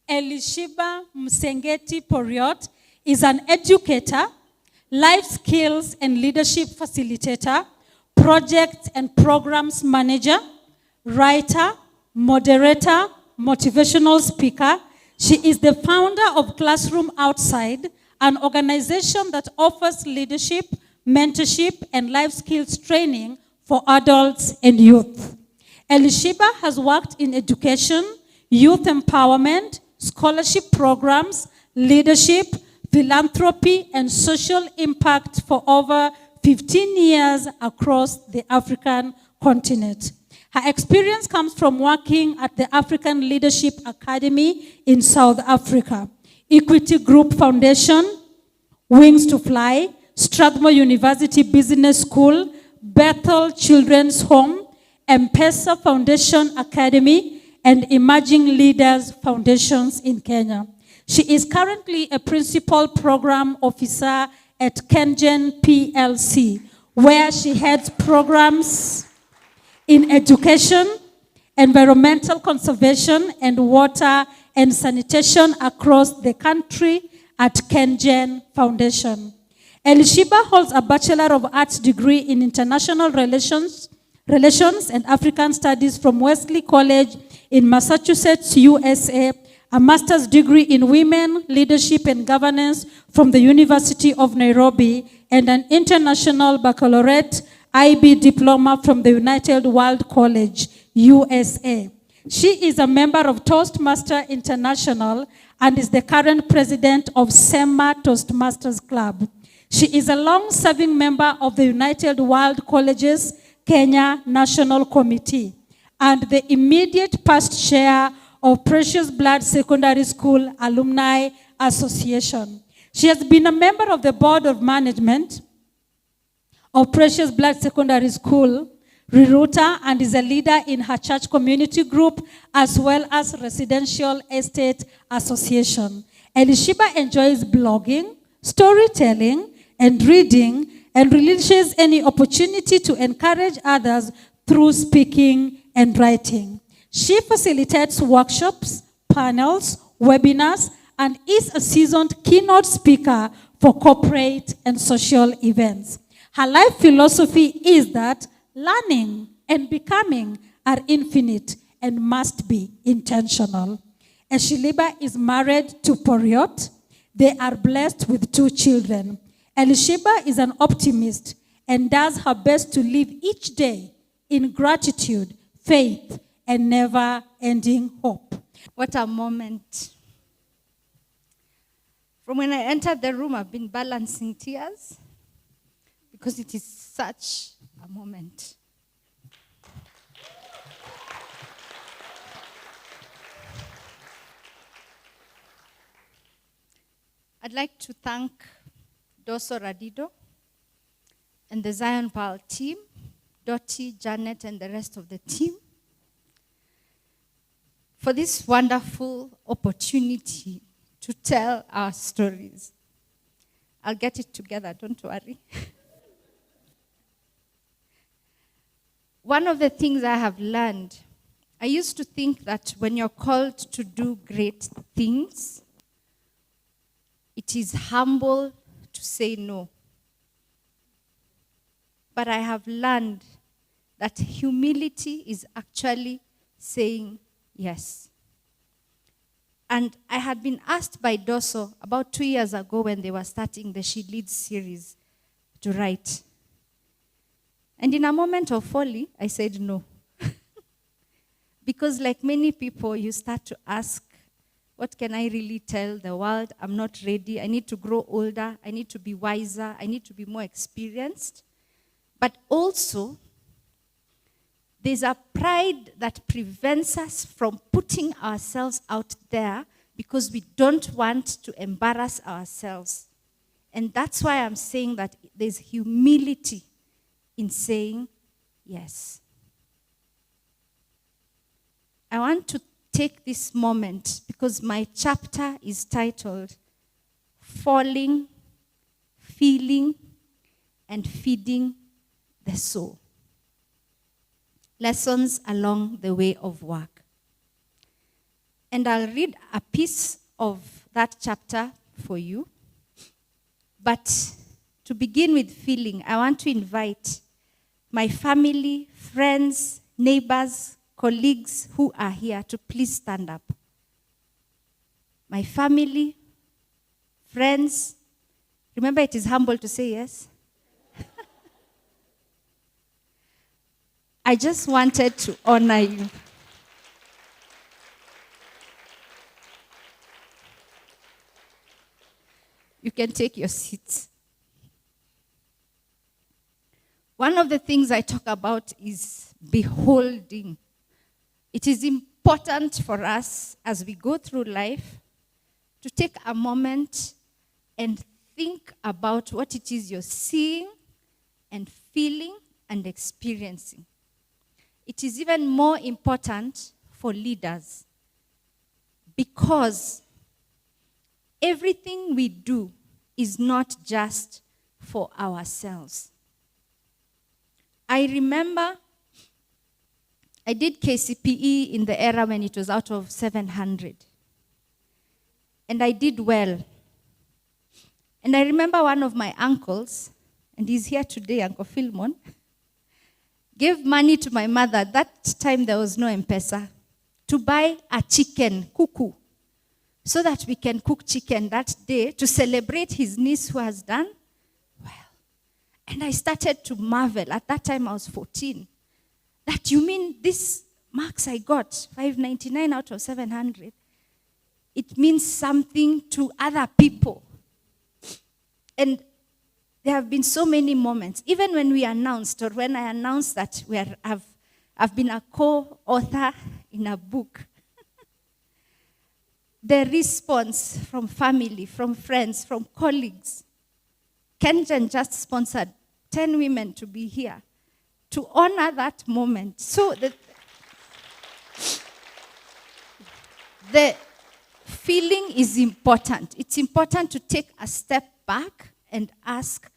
Elishibah Msengeti Poriot is an educator, life skills and leadership facilitator, project and programs manager, writer, moderator, motivational speaker. She is the founder of Classroom Outside, an organization that offers leadership, mentorship, and life skills training for adults and youth. Elishibah has worked in education, youth empowerment, scholarship programs, leadership, philanthropy, and social impact for over 15 years across the African continent. Her experience comes from working at the African Leadership Academy in South Africa, Equity Group Foundation, Wings to Fly, Strathmore University Business School, Bethel Children's Home, M-Pesa Foundation Academy, and Emerging Leaders Foundations in Kenya. She is currently a principal program officer at KenGen PLC, where she heads programs in education, environmental conservation, and water and sanitation across the country at KenGen Foundation. Elishibah holds a Bachelor of Arts degree in International Relations and African Studies from Wesley College in Massachusetts, USA, a master's degree in women, leadership and governance from the University of Nairobi, and an international baccalaureate IB diploma from the United World College, USA. She is a member of Toastmaster International and is the current president of SEMA Toastmasters Club. She is a long-serving member of the United World Colleges Kenya National Committee and the immediate past chair of Precious Blood Secondary School Alumni Association. She has been a member of the board of management of Precious Blood Secondary School, Riruta, and is a leader in her church community group as well as Residential Estate Association. Elishibah enjoys blogging, storytelling, and reading, and relishes any opportunity to encourage others through speaking and writing. She facilitates workshops, panels, webinars, and is a seasoned keynote speaker for corporate and social events. Her life philosophy is that learning and becoming are infinite and must be intentional. Elishibah is married to Poriot. They are blessed with 2 children. Elishibah is an optimist and does her best to live each day in gratitude, faith, and never-ending hope. What a moment. From when I entered the room, I've been balancing tears because it is such a moment. I'd like to thank Doso Radido and the Zion Pearl team, Dottie, Janet, and the rest of the team for this wonderful opportunity to tell our stories. I'll get it together, don't worry. One of the things I have learned, I used to think that when you're called to do great things, it is humble to say no. But I have learned that humility is actually saying yes. And I had been asked by Doso about 2 years ago when they were starting the She Leads series to write. And in a moment of folly, I said no. Because like many people, you start to ask, what can I really tell the world? I'm not ready. I need to grow older. I need to be wiser. I need to be more experienced. But also, there's a pride that prevents us from putting ourselves out there because we don't want to embarrass ourselves. And that's why I'm saying that there's humility in saying yes. I want to take this moment because my chapter is titled Falling, Feeling, and Feeding the Soul. Lessons along the way of work. And I'll read a piece of that chapter for you. But to begin with feeling, I want to invite my family, friends, neighbors, colleagues who are here to please stand up. My family, friends, remember it is humble to say yes. I just wanted to honor you. You can take your seats. One of the things I talk about is beholding. It is important for us as we go through life to take a moment and think about what it is you're seeing and feeling and experiencing. It is even more important for leaders because everything we do is not just for ourselves. I remember I did KCPE in the era when it was out of 700. And I did well. And I remember one of my uncles, and he's here today, Uncle Philmon, gave money to my mother. That time there was no M-Pesa, to buy a chicken, kuku, so that we can cook chicken that day to celebrate his niece who has done well. And I started to marvel. At that time I was 14. That you mean this marks I got, 599 out of 700, it means something to other people. And there have been so many moments, even when we announced, or when I announced that I've been a co-author in a book. The response from family, from friends, from colleagues. Kenjan just sponsored 10 women to be here to honor that moment. So the feeling is important. It's important to take a step back and ask,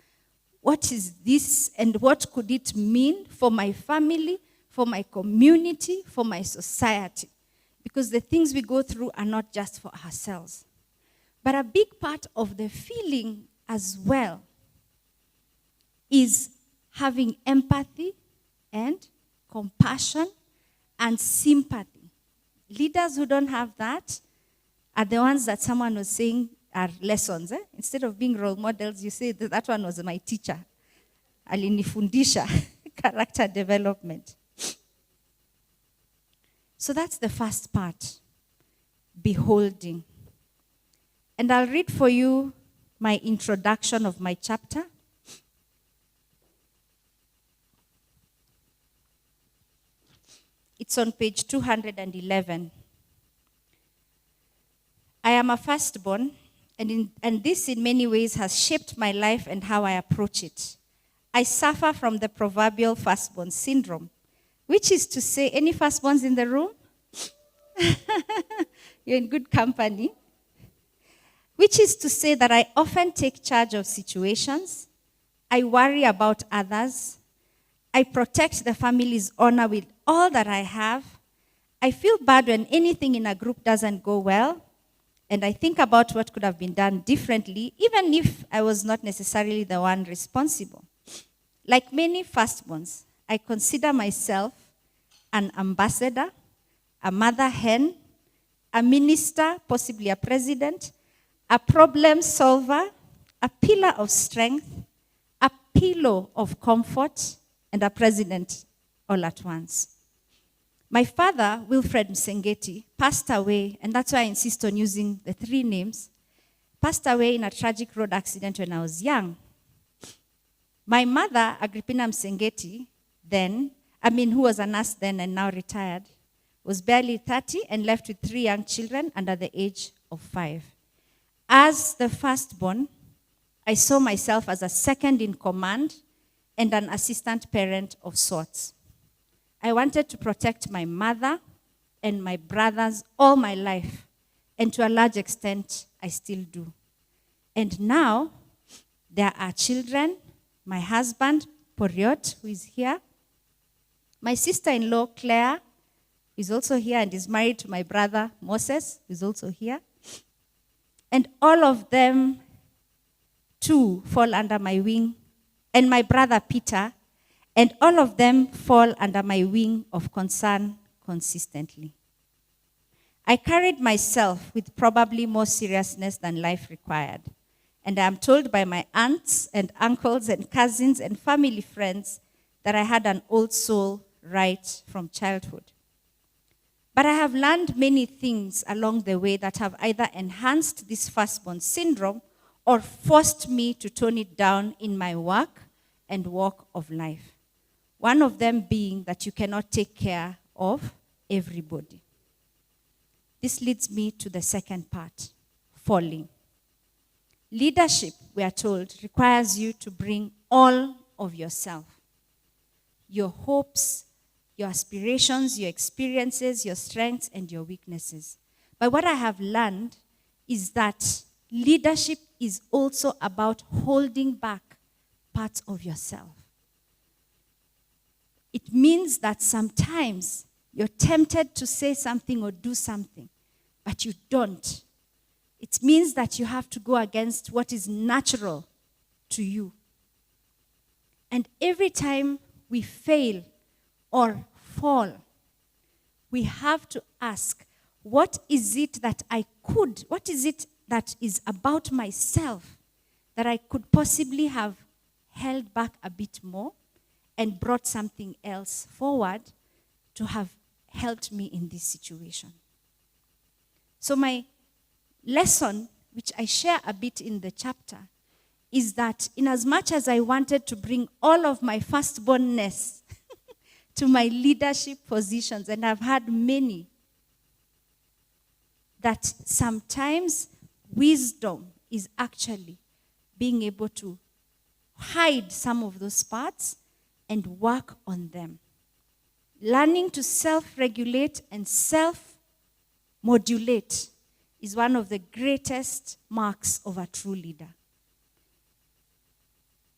what is this and what could it mean for my family, for my community, for my society? Because the things we go through are not just for ourselves. But a big part of the feeling as well is having empathy and compassion and sympathy. Leaders who don't have that are the ones that someone was saying are lessons. Instead of being role models, you say that one was my teacher. Alinifundisha, character development. So that's the first part, beholding. And I'll read for you my introduction of my chapter. It's on page 211. I am a firstborn, and this in many ways has shaped my life and how I approach it. I suffer from the proverbial firstborn syndrome, which is to say, any firstborns in the room? You're in good company. Which is to say that I often take charge of situations. I worry about others. I protect the family's honor with all that I have. I feel bad when anything in a group doesn't go well. And I think about what could have been done differently, even if I was not necessarily the one responsible. Like many firstborns, I consider myself an ambassador, a mother hen, a minister, possibly a president, a problem solver, a pillar of strength, a pillow of comfort, and a president all at once. My father, Wilfred Msengeti, passed away, and that's why I insist on using the three names, passed away in a tragic road accident when I was young. My mother, Agrippina Msengeti, who was a nurse then and now retired, was barely 30 and left with 3 young children under the age of 5. As the firstborn, I saw myself as a second in command and an assistant parent of sorts. I wanted to protect my mother and my brothers all my life, and to a large extent, I still do. And now, there are children, my husband, Poriot, who is here, my sister-in-law, Claire, who is also here and is married to my brother Moses, who is also here. And all of them, too, fall under my wing. And my brother Peter, and all of them fall under my wing of concern consistently. I carried myself with probably more seriousness than life required. And I am told by my aunts and uncles and cousins and family friends that I had an old soul right from childhood. But I have learned many things along the way that have either enhanced this firstborn syndrome or forced me to tone it down in my work and walk of life. One of them being that you cannot take care of everybody. This leads me to the second part, falling. Leadership, we are told, requires you to bring all of yourself. Your hopes, your aspirations, your experiences, your strengths, and your weaknesses. But what I have learned is that leadership is also about holding back parts of yourself. It means that sometimes you're tempted to say something or do something, but you don't. It means that you have to go against what is natural to you. And every time we fail or fall, we have to ask, what is it that is about myself that I could possibly have held back a bit more and brought something else forward to have helped me in this situation? So my lesson, which I share a bit in the chapter, is that in as much as I wanted to bring all of my firstbornness to my leadership positions, and I've had many, that sometimes wisdom is actually being able to hide some of those parts and work on them. Learning to self-regulate and self-modulate is one of the greatest marks of a true leader.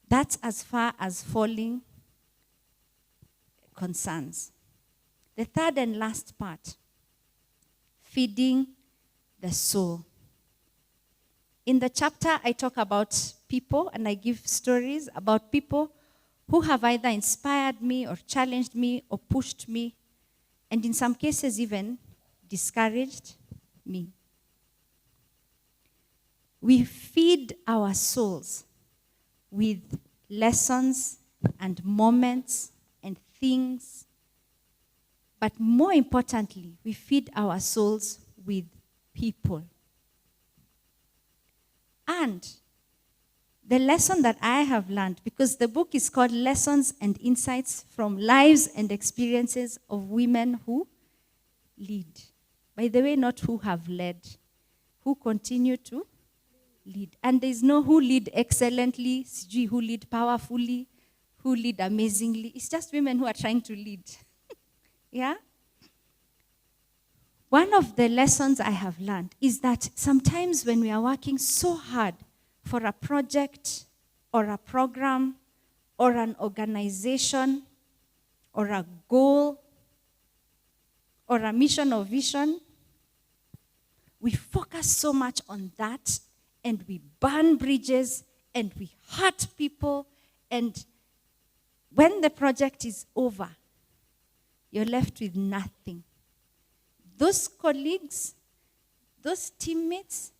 That's as far as falling concerns. The third and last part, feeding the soul. In the chapter, I talk about people and I give stories about people who have either inspired me or challenged me or pushed me, and in some cases even discouraged me. We feed our souls with lessons and moments and things, but more importantly, we feed our souls with people. And the lesson that I have learned, because the book is called Lessons and Insights from Lives and Experiences of Women Who Lead. By the way, not who have led, who continue to lead. And there is no who lead excellently, who lead powerfully, who lead amazingly. It's just women who are trying to lead. Yeah? One of the lessons I have learned is that sometimes when we are working so hard for a project or a program or an organization or a goal or a mission or vision, we focus so much on that and we burn bridges and we hurt people, and when the project is over, you're left with nothing. Those colleagues, those teammates,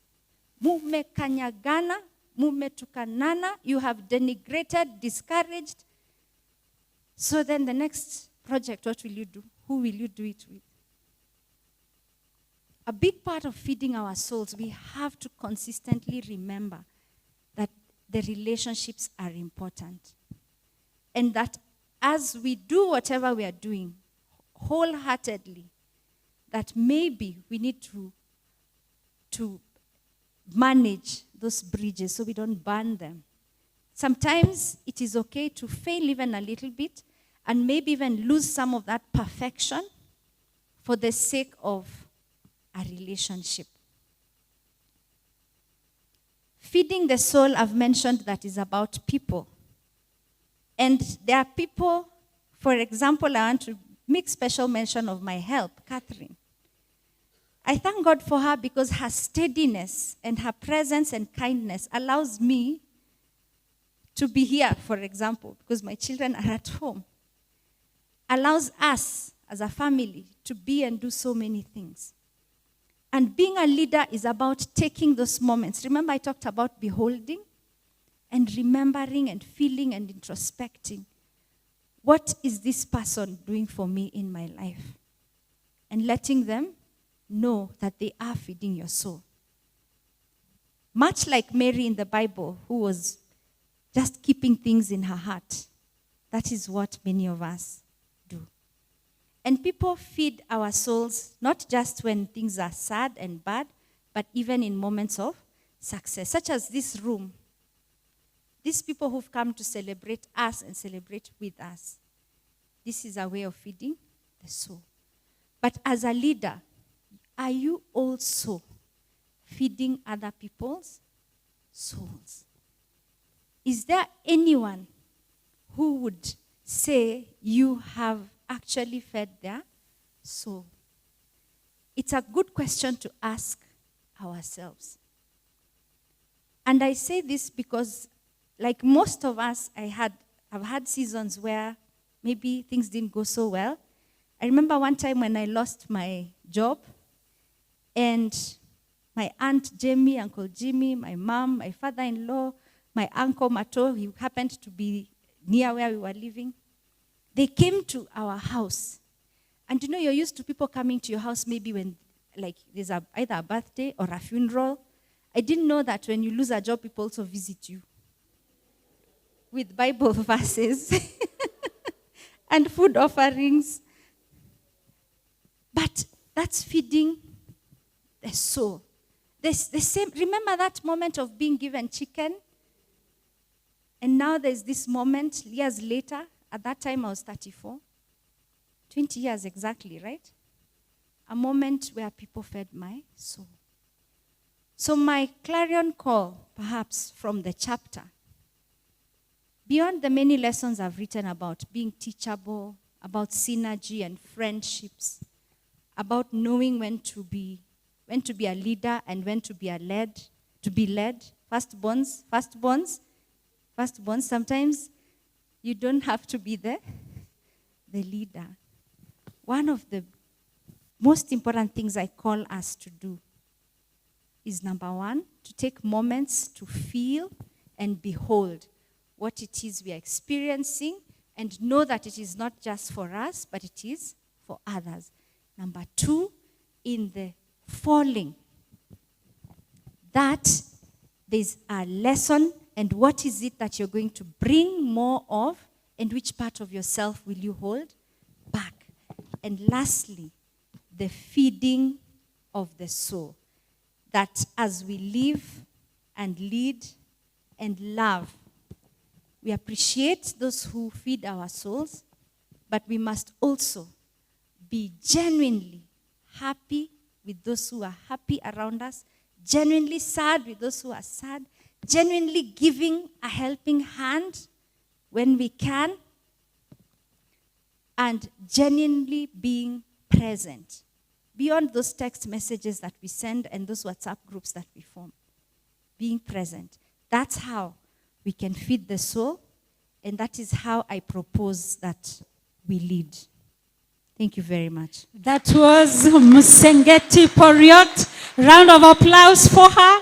mume kanyagana, mume tukanana, you have denigrated, discouraged. So then the next project, what will you do? Who will you do it with? A big part of feeding our souls, we have to consistently remember that the relationships are important. And that as we do whatever we are doing, wholeheartedly, that maybe we need to manage those bridges so we don't burn them. Sometimes it is okay to fail even a little bit and maybe even lose some of that perfection for the sake of a relationship. Feeding the soul, I've mentioned, that is about people. And there are people, for example, I want to make special mention of my help, Catherine. I thank God for her because her steadiness and her presence and kindness allows me to be here, for example, because my children are at home. Allows us as a family to be and do so many things. And being a leader is about taking those moments. Remember, I talked about beholding and remembering and feeling and introspecting. What is this person doing for me in my life? And letting them know that they are feeding your soul. Much like Mary in the Bible, who was just keeping things in her heart. That is what many of us do. And people feed our souls, not just when things are sad and bad, but even in moments of success, such as this room. These people who've come to celebrate us and celebrate with us. This is a way of feeding the soul. But as a leader, are you also feeding other people's souls? Is there anyone who would say you have actually fed their soul? It's a good question to ask ourselves. And I say this because, like most of us, I've had seasons where maybe things didn't go so well. I remember one time when I lost my job, and my Aunt Jamie, Uncle Jimmy, my mom, my father-in-law, my uncle Mato, he happened to be near where we were living. They came to our house. And you know, you're used to people coming to your house maybe when, like, there's either a birthday or a funeral. I didn't know that when you lose a job, people also visit you with Bible verses and food offerings. But that's feeding the soul. The same. Remember that moment of being given chicken? And now there's this moment, years later. At that time, I was 34. 20 years exactly, right? A moment where people fed my soul. So my clarion call, perhaps, from the chapter, beyond the many lessons I've written about being teachable, about synergy and friendships, about knowing when to be a leader and when to be led. Firstborns. Sometimes you don't have to be the leader. One of the most important things I call us to do is, number one, to take moments to feel and behold what it is we are experiencing and know that it is not just for us, but it is for others. Number two, in the falling, that there's a lesson, and what is it that you're going to bring more of, and which part of yourself will you hold back? And lastly, the feeding of the soul. That as we live and lead and love, we appreciate those who feed our souls, but we must also be genuinely happy with those who are happy around us, genuinely sad with those who are sad, genuinely giving a helping hand when we can, and genuinely being present beyond those text messages that we send and those WhatsApp groups that we form. Being present. That's how we can feed the soul, and that is how I propose that we lead. Thank you very much. That was Msengeti Poriot. Round of applause for her.